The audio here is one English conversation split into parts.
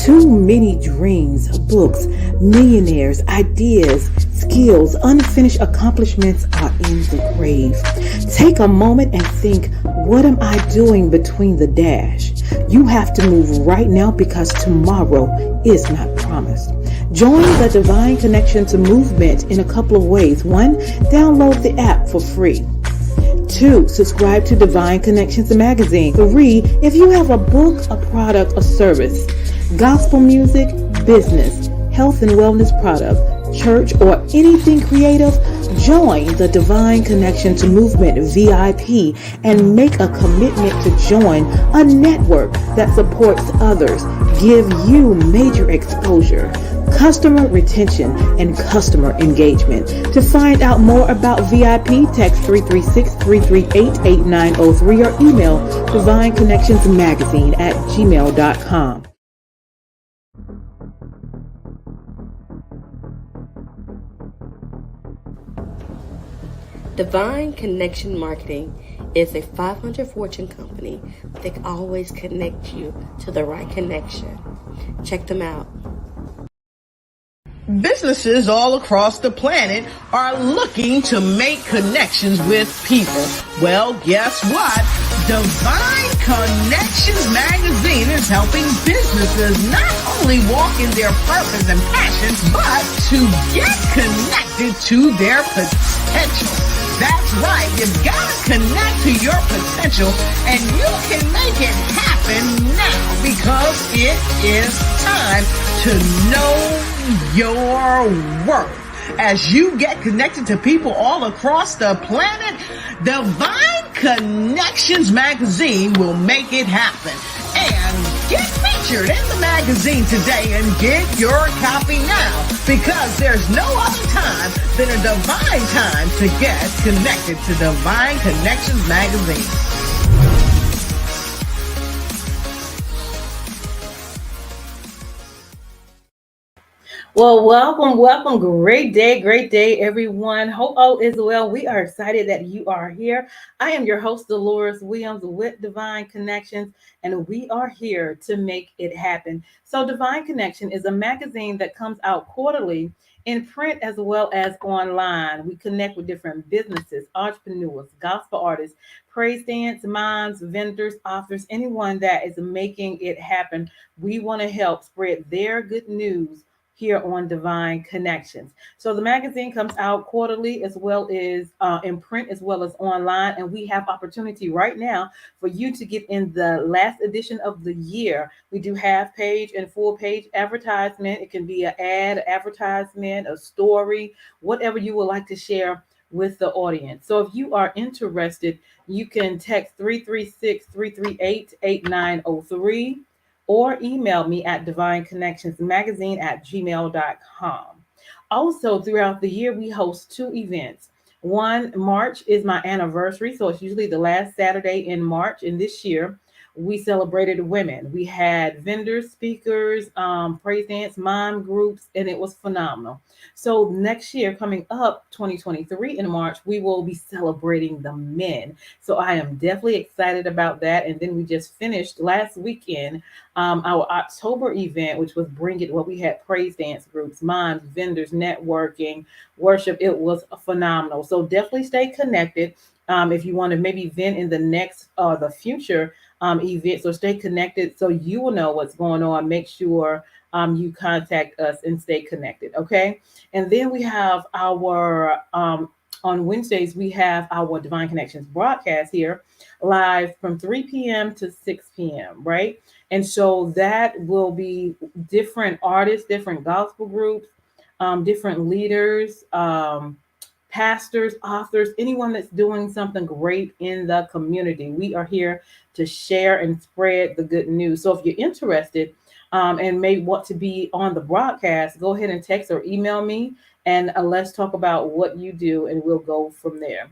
Too many dreams, books, millionaires, ideas, skills, unfinished accomplishments are in the grave. Take a moment and think, what am I doing between the dash? You have to move right now because tomorrow is not promised. Join the Divine Connections movement in a couple of ways. 1, download the app for free. 2, subscribe to Divine Connections magazine. 3, if you have a book, a product, a service, gospel music, business, health and wellness product, church, or anything creative, join the Divine Connections Movement VIP and make a commitment to join a network that supports others, give you major exposure, customer retention, and customer engagement. To find out more about VIP, text 336-338-8903 or email divineconnectionsmagazine@gmail.com. Divine Connection Marketing is a 500 Fortune company that can always connect you to the right connection. Check them out. Businesses all across the planet are looking to make connections with people. Well, guess what? Divine Connections Magazine is helping businesses not only walk in their purpose and passions, but to get connected to their potential. That's right. You've got to connect to your potential, and you can make it happen now because it is time to know your worth. As you get connected to people all across the planet, Divine Connections Magazine will make it happen. And get featured in the magazine today and get your copy now, because there's no other time than a divine time to get connected to Divine Connections Magazine. Well, welcome. Great day, everyone. Hope all is well. We are excited that you are here. I am your host, Deloris Williams with Divine Connections, and we are here to make it happen. So Divine Connection is a magazine that comes out quarterly in print as well as online. We connect with different businesses, entrepreneurs, gospel artists, praise dance, moms, vendors, authors, anyone that is making it happen. We want to help spread their good news here on Divine Connections. So the magazine comes out quarterly as well as in print as well as online. And we have opportunity right now for you to get in the last edition of the year. We do half page and full page advertisement. It can be an ad, advertisement, a story, whatever you would like to share with the audience. So if you are interested, you can text 336-338-8903. or email me at divineconnectionsmagazine@gmail.com. Also, throughout the year, we host 2 events. One, March is my anniversary, so it's usually the last Saturday in March. And this year, we celebrated women. We had vendors, speakers, praise dance, mom groups, and it was phenomenal. So next year, coming up 2023 in March, we will be celebrating the men. So I am definitely excited about that. And then we just finished last weekend our October event, which was Bring It, where we had praise dance groups, moms, vendors, networking, worship. It was phenomenal. So definitely stay connected. If you want to maybe vent in the next the future event, so stay connected so you will know what's going on. Make sure you contact us and stay connected. Okay. And then we have our on Wednesdays, we have our Divine Connections broadcast here live from 3 p.m. to 6 p.m. Right. And so that will be different artists, different gospel groups, different leaders, pastors, authors, anyone that's doing something great in the community. We are here to share and spread the good news. So if you're interested and may want to be on the broadcast, go ahead and text or email me, and let's talk about what you do, and we'll go from there.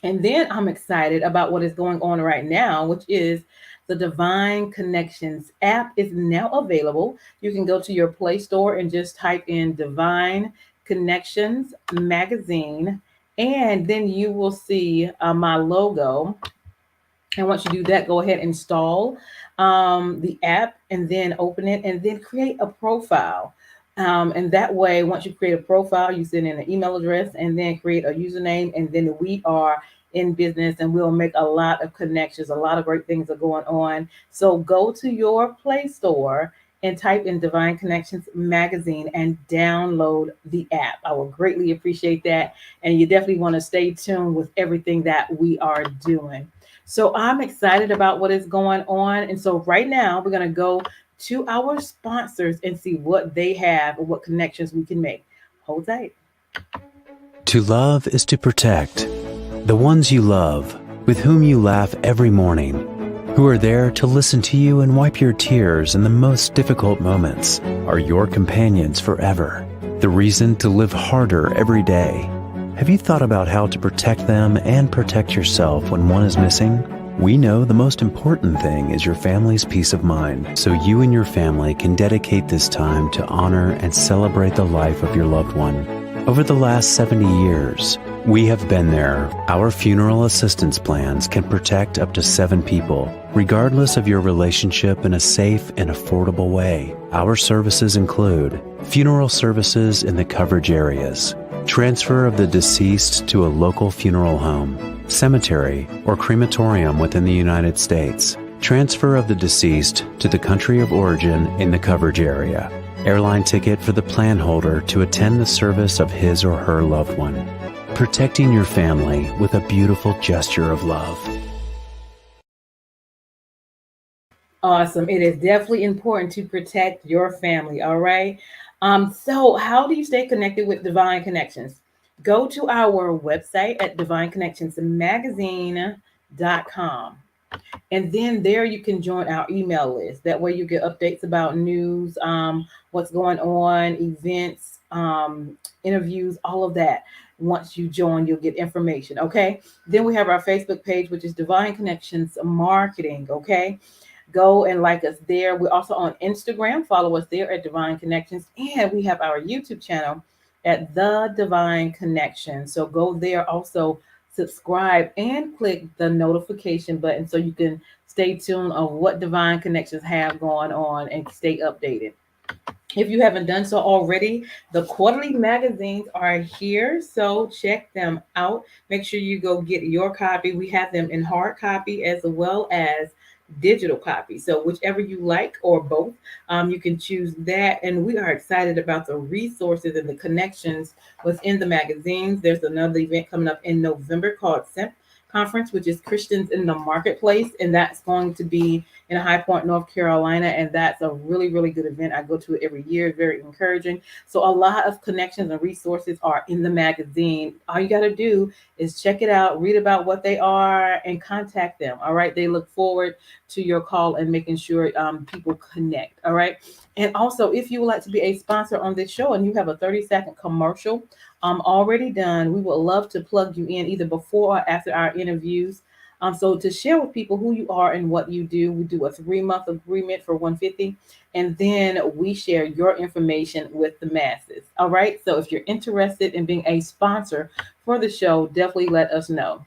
And then I'm excited about what is going on right now, which is the Divine Connections app is now available. You can go to your Play Store and just type in Divine Connections Magazine, and then you will see my logo. And once you do that, go ahead and install the app and then open it and then create a profile. And that way, once you create a profile, you send in an email address and then create a username. And then we are in business and we'll make a lot of connections. A lot of great things are going on. So go to your Play Store and type in Divine Connections Magazine and download the app. I will greatly appreciate that. And you definitely want to stay tuned with everything that we are doing. So I'm excited about what is going on. And so right now we're going to go to our sponsors and see what they have and what connections we can make. Hold tight. To love is to protect. The ones you love, with whom you laugh every morning, who are there to listen to you and wipe your tears in the most difficult moments, are your companions forever. The reason to live harder every day. Have you thought about how to protect them and protect yourself when one is missing? We know the most important thing is your family's peace of mind, so you and your family can dedicate this time to honor and celebrate the life of your loved one. Over the last 70 years, we have been there. Our funeral assistance plans can protect up to 7 people, regardless of your relationship, in a safe and affordable way. Our services include funeral services in the coverage areas, transfer of the deceased to a local funeral home, cemetery, or crematorium within the United States, transfer of the deceased to the country of origin in the coverage area, airline ticket for the plan holder to attend the service of his or her loved one, protecting your family with a beautiful gesture of love. Awesome. It is definitely important to protect your family. All right. So how do you stay connected with Divine Connections? Go to our website at divineconnectionsmagazine.com. And then there you can join our email list. That way you get updates about news, what's going on, events, interviews, all of that. Once you join, you'll get information. Okay. Then we have our Facebook page, which is Divine Connections Marketing. Okay. Go and like us there. We're also on Instagram. Follow us there at Divine Connections. And we have our YouTube channel at The Divine Connection. So go there also, subscribe and click the notification button so you can stay tuned on what Divine Connections have going on and stay updated. If you haven't done so already, the quarterly magazines are here, so check them out. Make sure you go get your copy. We have them in hard copy as well as digital copy. So whichever you like or both, you can choose that. And we are excited about the resources and the connections within the magazines. There's another event coming up in November called SIMP Conference, which is Christians in the Marketplace. And that's going to be in High Point, North Carolina. And that's a really, really good event. I go to it every year. Very encouraging. So a lot of connections and resources are in the magazine. All you got to do is check it out, read about what they are, and contact them. All right. They look forward to your call and making sure people connect. All right. And also, if you would like to be a sponsor on this show and you have a 30-second commercial already done, we would love to plug you in either before or after our interviews. So to share with people who you are and what you do, we do a 3-month agreement for $150, and then we share your information with the masses. All right. So if you're interested in being a sponsor for the show, definitely let us know.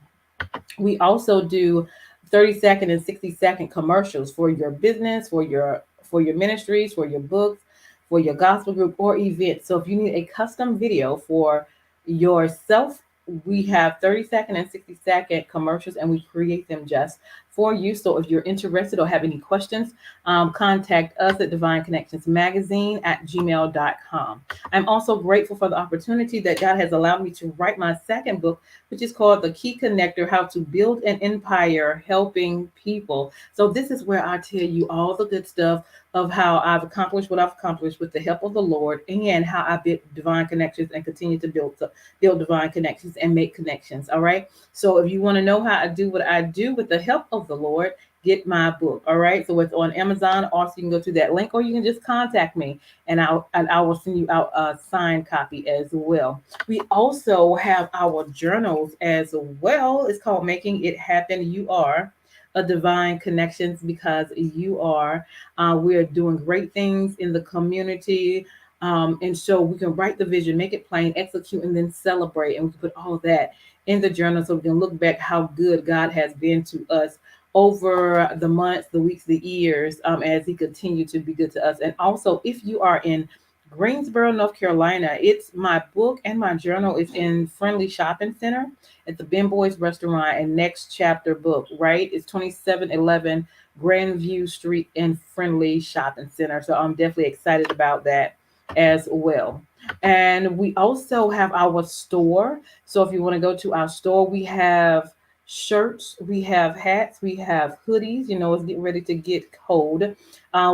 We also do 30-second and 60-second commercials for your business, for your ministries, for your books, for your gospel group or event. So if you need a custom video for yourself, we have 30-second and 60-second commercials, and we create them just for you. So if you're interested or have any questions, contact us at divineconnectionsmagazine@gmail.com. I'm also grateful for the opportunity that God has allowed me to write my second book, which is called The Key Connector: How to Build an Empire Helping People. So this is where I tell you all the good stuff of how I've accomplished what I've accomplished with the help of the Lord, and how I built divine connections and continue to build divine connections and make connections. All right. So if you want to know how I do what I do with the help of the Lord, get my book. All right. So it's on Amazon. Also, you can go to that link, or you can just contact me, and I will send you out a signed copy as well. We also have our journals as well. It's called Making It Happen. You are a divine connections because you are. We're doing great things in the community. And so we can write the vision, make it plain, execute, and then celebrate. And we can put all of that in the journal so we can look back how good God has been to us over the months, the weeks, the years, as He continued to be good to us. And also, if you are in Greensboro, North Carolina, it's my book and my journal is in Friendly Shopping Center at the Ben Boys Restaurant and Next Chapter Book, right? It's 2711 Grandview Street in Friendly Shopping Center. So I'm definitely excited about that as well. And we also have our store. So if you want to go to our store, we have shirts, we have hats, we have hoodies. You know, it's getting ready to get cold.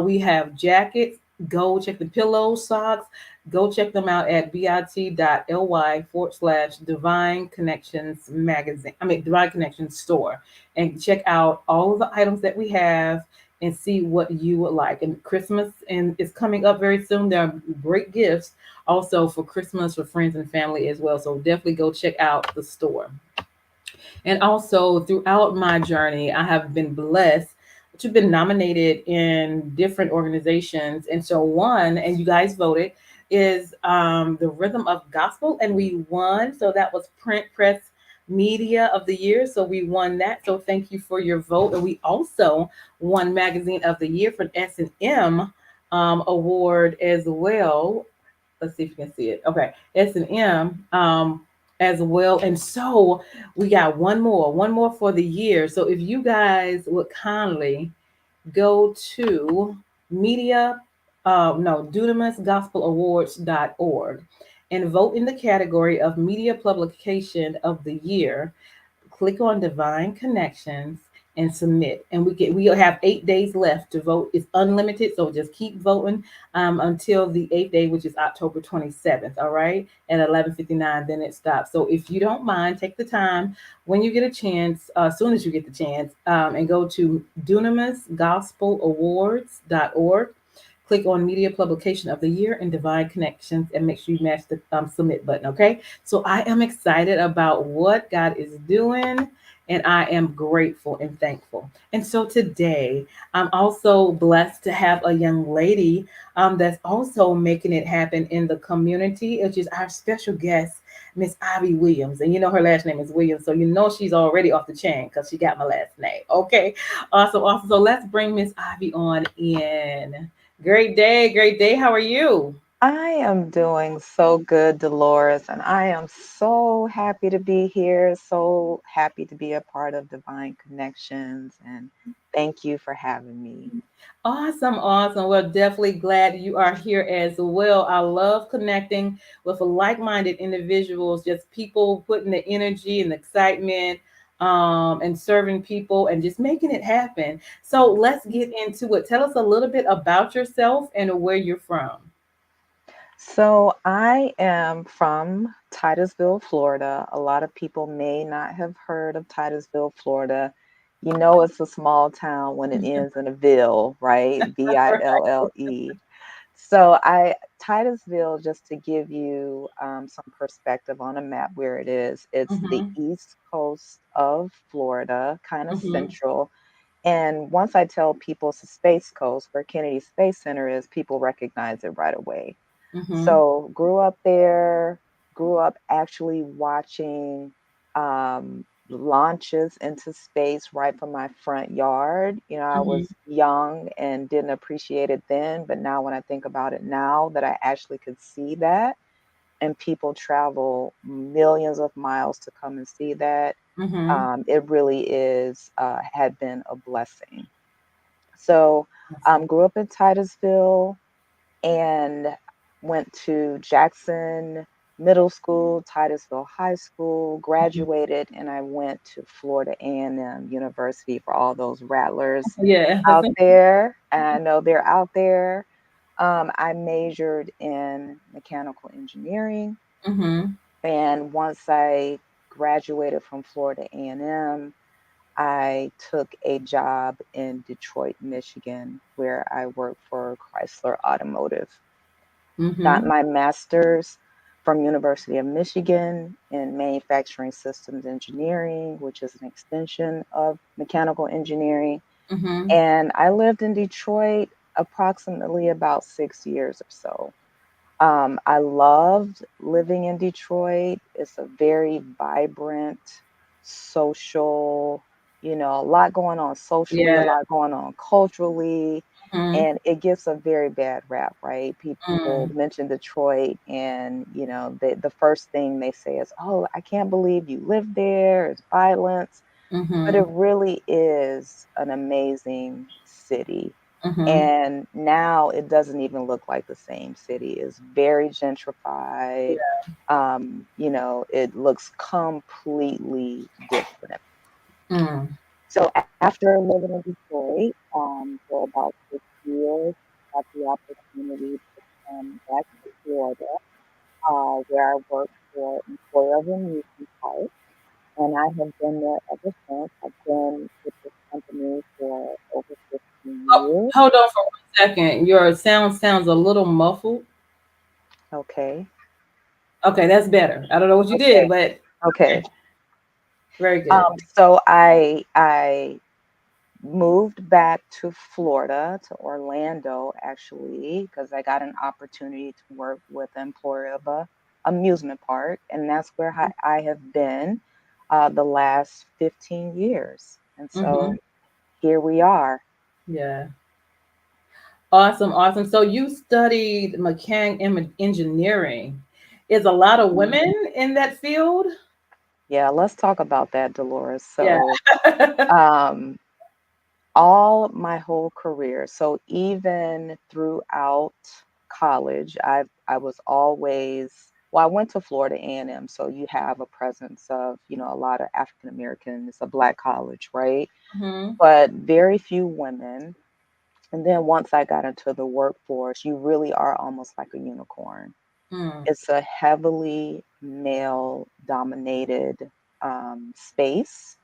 We have jackets. Go check the pillows, socks. Go check them out at bit.ly/Divine Connections magazine. I mean, Divine Connections store, and check out all of the items that we have and see what you would like. And Christmas and is coming up very soon. There are great gifts also for Christmas for friends and family as well. So definitely go check out the store. And also throughout my journey, I have been blessed to have been nominated in different organizations. And so one, and you guys voted, is the Rhythm of Gospel, and we won. So that was Print Press Media of the Year. So we won that. So thank you for your vote. And we also won Magazine of the Year for an S&M award as well. Let's see if you can see it. Okay, S&M as well. And so we got one more for the year. So if you guys would kindly go to media, no, dunamisgospelawards.org and vote in the category of media publication of the year. Click on Divine Connections and submit. And we'll have 8 days left to vote. It's unlimited, so just keep voting until the eighth day, which is October 27th. All right, at 11:59, then it stops. So if you don't mind, take the time when you get a chance, as soon as you get the chance, and go to dunamisgospelawards.org. Click on Media Publication of the Year and Divine Connections and make sure you match the submit button, okay? So I am excited about what God is doing and I am grateful and thankful. And so today, I'm also blessed to have a young lady that's also making it happen in the community, which is our special guest, Miss Ivy Williams. And you know her last name is Williams, so you know she's already off the chain because she got my last name. Okay, awesome, awesome. So let's bring Miss Ivy on in. Great day, great day. How are you? I am doing so good, Dolores, and I am so happy to be here, so happy to be a part of Divine Connections, and thank you for having me. Awesome, awesome. Well, definitely glad you are here as well. I love connecting with like minded individuals, just people putting the energy and excitement and serving people and just making it happen. So let's get into it. Tell us a little bit about yourself and where you're from. So, I am from Titusville, Florida. A lot of people may not have heard of Titusville, Florida. You know, it's a small town when it ends in a ville, right? Ville. So Titusville, just to give you some perspective on a map where it is, it's the Mm-hmm, east coast of Florida, kind of mm-hmm, central. And once I tell people it's the Space Coast, where Kennedy Space Center is, people recognize it right away. mm-hmm, So grew up there, grew up actually watching launches into space right from my front yard. You know, I mm-hmm, was young and didn't appreciate it then, but now when I think about it now that I actually could see that, and people travel millions of miles to come and see that, mm-hmm. it really is had been a blessing. So Awesome. grew up in Titusville, and went to Jackson Middle School, Titusville High School, Mhm. graduated, and I went to Florida A&M University for all those rattlers Yes. out there. And I know they're out there. I majored in mechanical engineering, Mm-hmm, and once I graduated from Florida A&M, I took a job in Detroit, Michigan, where I worked for Chrysler Automotive. mm-hmm, Got my master's from University of Michigan in manufacturing systems engineering, which is an extension of mechanical engineering. mm-hmm, And I lived in Detroit approximately about 6 years or so. I loved living in Detroit. It's a very vibrant, social, a lot going on socially, a Yeah. lot going on culturally, Mm, and it gets a very bad rap, right? People mm, mention Detroit, and the first thing they say is, "Oh, I can't believe you live there. It's violence." But it mm-hmm, really is an amazing city. mm-hmm. And now it doesn't even look like the same city. It's very gentrified. It looks completely different. Mm, So after living in Detroit for about 6 years, I got the opportunity to come back to Florida, where I worked for Employer of Amusement Park, and I have been there ever since. I've been with this company for over 15 oh, years. hold on for 1 second. Your sound sounds a little muffled. Okay. Okay, that's better. I don't know what you Okay. did, but Okay. okay, very good. So I moved back to Florida, to Orlando, actually, because I got an opportunity to work with an employer of a amusement park, and that's where I have been the last 15 years. And Mm-hmm. so here we are. Yeah. Awesome, awesome. So you studied engineering. Is a lot of Mhm. women in that field? Yeah, let's talk about that, Dolores. Yeah. So, um, all my whole career, so even throughout college, I was always, well, I went to Florida A&M, so you have a presence of, a lot of African Americans, it's a black college, right? Mm-hmm. But very few women. And then once I got into the workforce, you really are almost like a unicorn. Mm, It's a heavily male dominated space.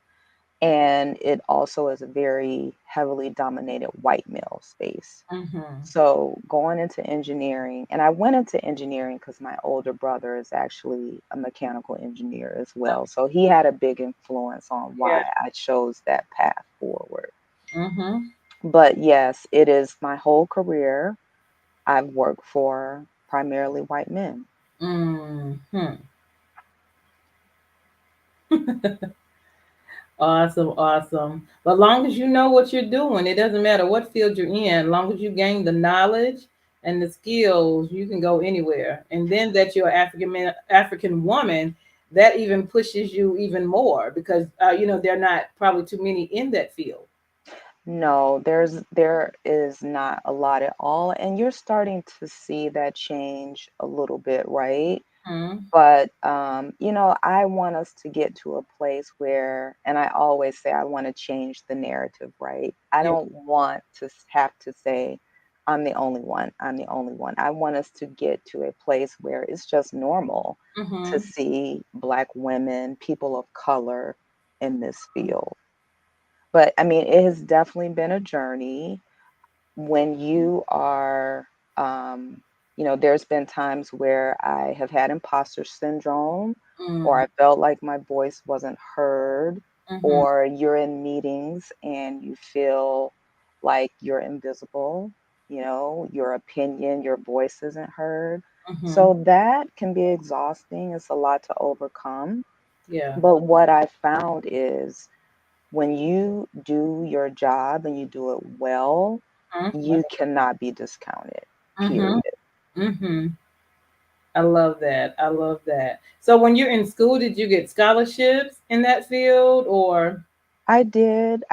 And it also is a very heavily dominated white male space. mm-hmm. So going into engineering, and I went into engineering because my older brother is actually a mechanical engineer as well. So he had a big influence on Yeah. why I chose that path forward. Mm-hmm. But yes, it is my whole career. I've worked for primarily white men. Mm-hmm. Awesome, awesome. But long as you know what you're doing, it doesn't matter what field you're in. Long as you gain the knowledge and the skills, you can go anywhere. And then that you're African woman, that even pushes you even more because there are not probably too many in that field. No, there is not a lot at all, and you're starting to see that change a little bit, right? Mm-hmm. But I want us to get to a place where, and I always say I want to change the narrative, right? I Yeah. don't want to have to say I'm the only one. I'm the only one. I want us to get to a place where it's just normal to Mm-hmm. see Black women, people of color in this field. But I mean, it has definitely been a journey when you are, um, there's been times where I have had imposter syndrome, or Mm-hmm. I felt like my voice wasn't heard, Mm-hmm. or you're in meetings and you feel like you're invisible, your opinion, your voice isn't heard. Mm-hmm. So that can be exhausting. It's a lot to overcome. Yeah. But what I found is when you do your job and you do it well, Mm-hmm. you cannot be discounted, Mm-hmm. period. Mm-hmm. I love that. I love that. So when you're in school, did you get scholarships in that field or I did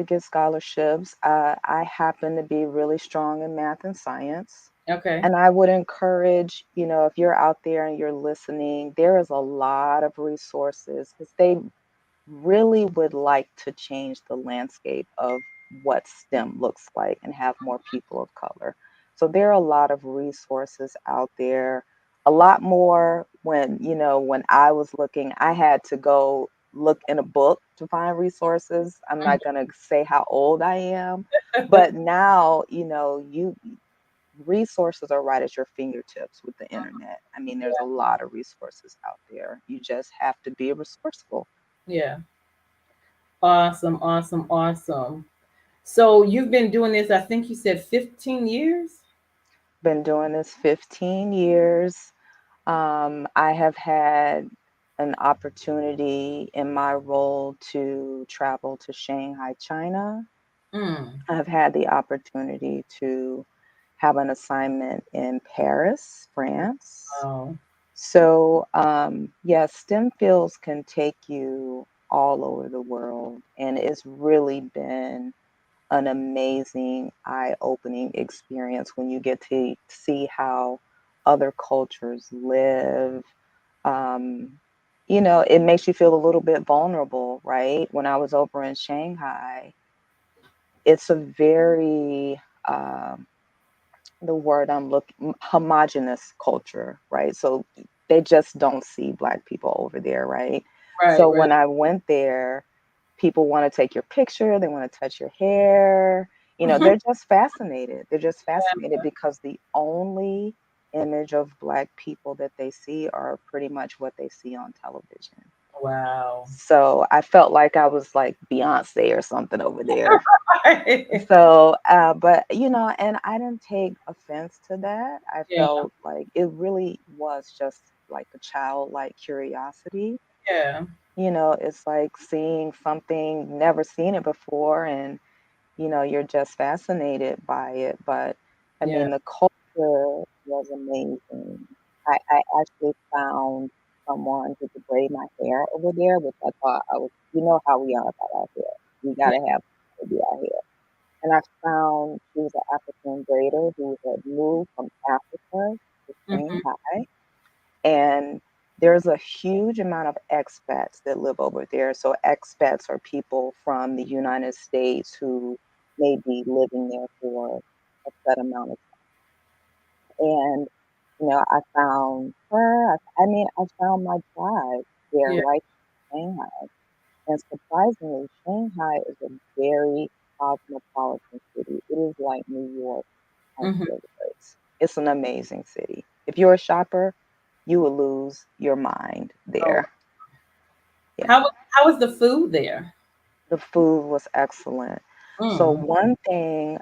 get scholarships. I happen to be really strong in math and science. okay. And I would encourage, if you're out there and you're listening, there is a lot of resources because they really would like to change the landscape of what STEM looks like and have more people of color. So there are a lot of resources out there, a lot more when I was looking, I had to go look in a book to find resources. I'm not going to say how old I am, but now, you resources are right at your fingertips with the internet. I mean, there's a lot of resources out there. You just have to be resourceful. Yeah. Awesome. Awesome. Awesome. So you've been doing this, I think you said 15 years? Been doing this 15 years. I have had an opportunity in my role to travel to Shanghai, China. Mm. I've had the opportunity to have an assignment in Paris, France. Oh, So, yeah, STEM fields can take you all over the world, and it's really been an amazing, eye-opening experience when you get to see how other cultures live. Um, it makes you feel a little bit vulnerable, right? When I was over in Shanghai, it's a very the word I'm looking homogenous culture, right? So they just don't see black people over there, right? right, So right. when I went there, people want to take your picture, they want to touch your hair. They're just fascinated. They're just fascinated because the only image of black people that they see are pretty much what they see on television. Wow. So I felt like I was like Beyonce or something over there. So, but and I didn't take offense to that. I Yeah, felt like it really was just like a childlike curiosity. yeah, It's like seeing something, never seen it before, and you're just fascinated by it. But I yeah. mean, the culture was amazing. I actually found someone who could braid my hair over there, which I thought I was, how we are about our hair. We Yeah. gotta have to do our hair. And I found she was an African braider who had moved from Africa to Mhm. Shanghai. And there's a huge amount of expats that live over there. So expats are people from the United States who may be living there for a set amount of time. And I found her. I found my tribe there, Yeah. right in Shanghai. And surprisingly, Shanghai is a very cosmopolitan city. It is like New York on Mhm. steroids. It's an amazing city. If you're a shopper, you will lose your mind Oh, there. how Yeah, how was the food there? the food was excellent. So Mm. one thing,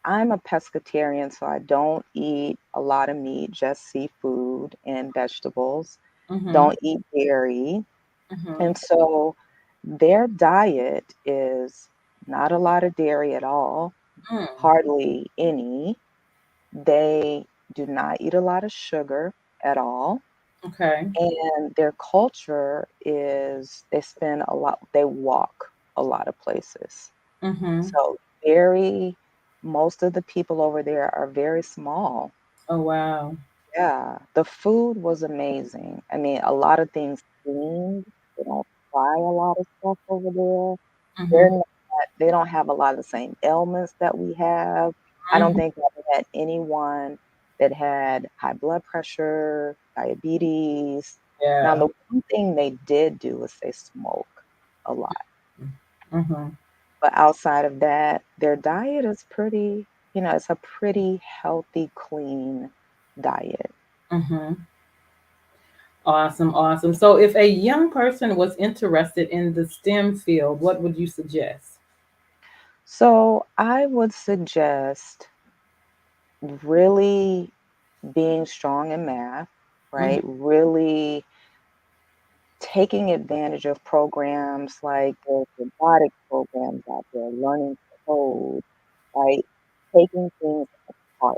I'm a pescatarian, so I don't eat a lot of meat, just seafood and vegetables. Mhm. Don't eat dairy. Mhm. And so their diet is not a lot of dairy at all, Mm. hardly any. They do not eat a lot of sugar at all. Okay. And their culture is they walk a lot of places. Mhm. So most of the people over there are very small. Oh, wow. Yeah, the food was amazing. I mean, a lot of things steamed. They don't fry a lot of stuff over there. They're Mhm. not, they don't have a lot of the same ailments that we have. I don't Mhm. think I've ever had anyone that had high blood pressure, diabetes. Now, Yeah. the one thing they did do is they smoke a lot. Mhm. But outside of that, their diet is pretty, it's a pretty healthy, clean diet. Mhm. Awesome, awesome. So, if a young person was interested in the STEM field, what would you suggest? So I would suggest really being strong in math, Mhm. right? Really taking advantage of programs like the robotic programs out there, learning code, right? Taking things apart,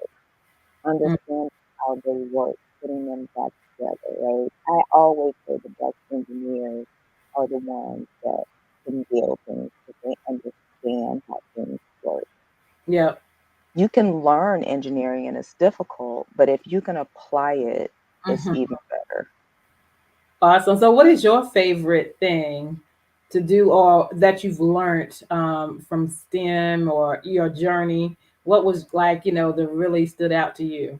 Mm. understanding how they work, putting them back together, right? I always say the best engineers are the ones that can build things because they understand how things work. Yep. You can learn engineering and it's difficult, but if you can apply it, it's Mhm. even better. Awesome. So, what is your favorite thing to do, or that you've learned from STEM or your journey? What was like, that really stood out to you?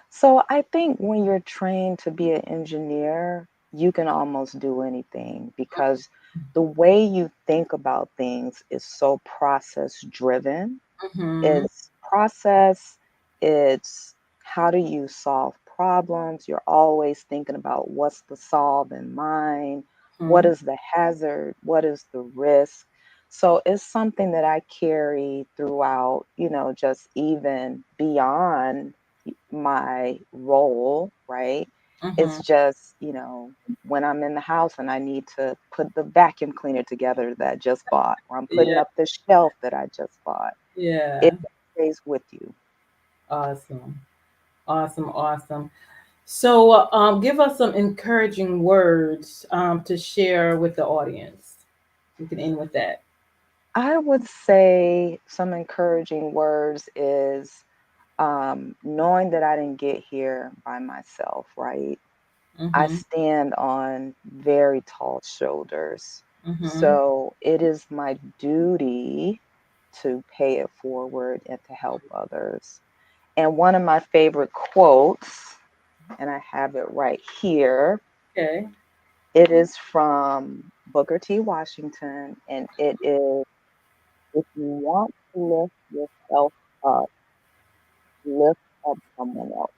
So I think when you're trained to be an engineer, you can almost do anything because the way you think about things is so process driven. Mm-hmm. It's process, it's how do you solve problems? You're always thinking about what's the solve in mind, what Hmm. is the hazard, what is the risk. So it's something that I carry throughout, just even beyond my role, right? It's just, when I'm in the house and I need to put the vacuum cleaner together that I just bought, or I'm putting Yeah. up the shelf that I just bought, Yeah. it stays with you. Awesome. Awesome. Awesome. So, give us some encouraging words to share with the audience. We can end with that. I would say some encouraging words is knowing that I didn't get here by myself, right? I Mm-hmm. stand on very tall shoulders. Mm-hmm. So it is my duty to pay it forward and to help others. And one of my favorite quotes, and I have it right here, Okay. it is from Booker T. Washington, and it is, if you want to lift yourself up, lift up someone else.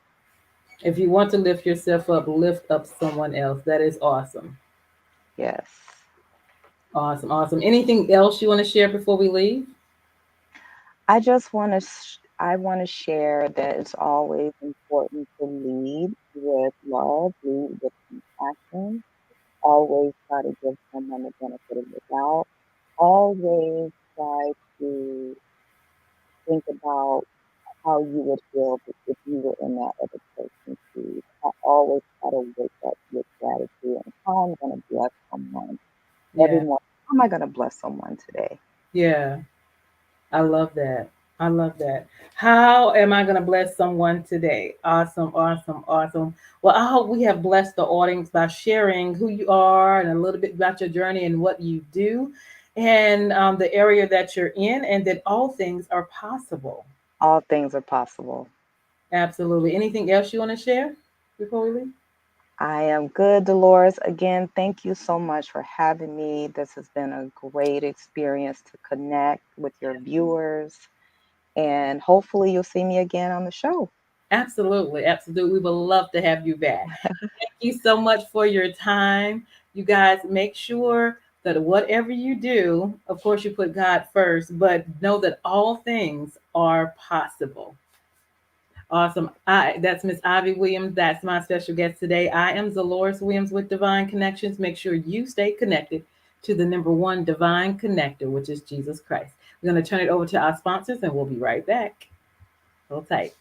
If you want to lift yourself up, lift up someone else. That is awesome. Yes. Awesome. Awesome. Anything else you want to share before we leave? I want to share that it's always important to lead with love, lead with compassion, always try to give someone the benefit of the doubt, always try to think about how you would feel if you were in that other person's shoes. I always try to wake up with gratitude and how I'm going to bless someone. Every Yeah. morning, how am I going to bless someone today? Yeah. I love that. I love that. How am I going to bless someone today? Awesome, awesome, awesome. Well, I hope we have blessed the audience by sharing who you are and a little bit about your journey and what you do and the area that you're in, and that all things are possible. All things are possible. Absolutely. Anything else you want to share before we leave? I am good, Dolores. Again, thank you so much for having me. This has been a great experience to connect with your viewers, and hopefully, you'll see me again on the show. Absolutely. Absolutely. We would love to have you back. Thank you so much for your time. You guys make sure that whatever you do, of course, you put God first, but know that all things are possible. Awesome. That's Miss Ivy Williams. That's my special guest today. I am Deloris Williams with Divine Connections. Make sure you stay connected to the number one divine connector, which is Jesus Christ. We're going to turn it over to our sponsors and we'll be right back. Hold tight.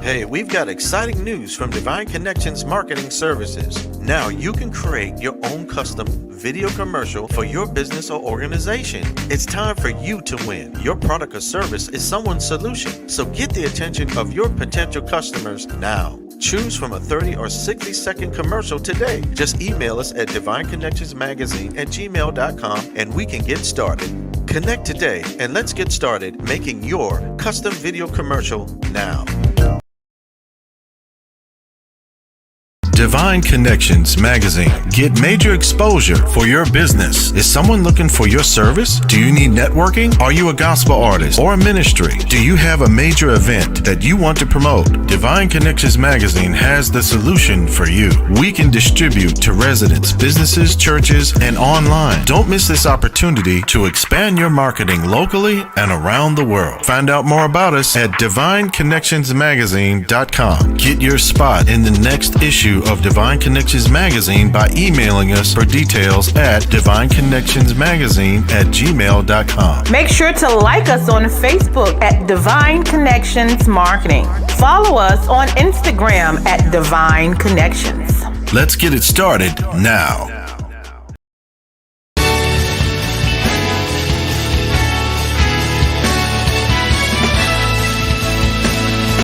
Hey, we've got exciting news from Divine Connections Marketing Services. Now you can create your own custom video commercial for your business or organization. It's time for you to win. Your product or service is someone's solution, so get the attention of your potential customers now. Choose from a 30 or 60-second commercial today. Just email us at divineconnectionsmagazine@gmail.com and we can get started. Connect today and let's get started making your custom video commercial now. Divine Connections Magazine. Get major exposure for your business. Is someone looking for your service? Do you need networking? Are you a gospel artist or a ministry? Do you have a major event that you want to promote? Divine Connections Magazine has the solution for you. We can distribute to residents, businesses, churches, and online. Don't miss this opportunity to expand your marketing locally and around the world. Find out more about us at divineconnectionsmagazine.com. Get your spot in the next issue of Divine Connections Magazine by emailing us for details at divineconnectionsmagazine@gmail.com. Make sure to like us on Facebook at Divine Connections Marketing. Follow us on Instagram at Divine Connections. Let's get it started now.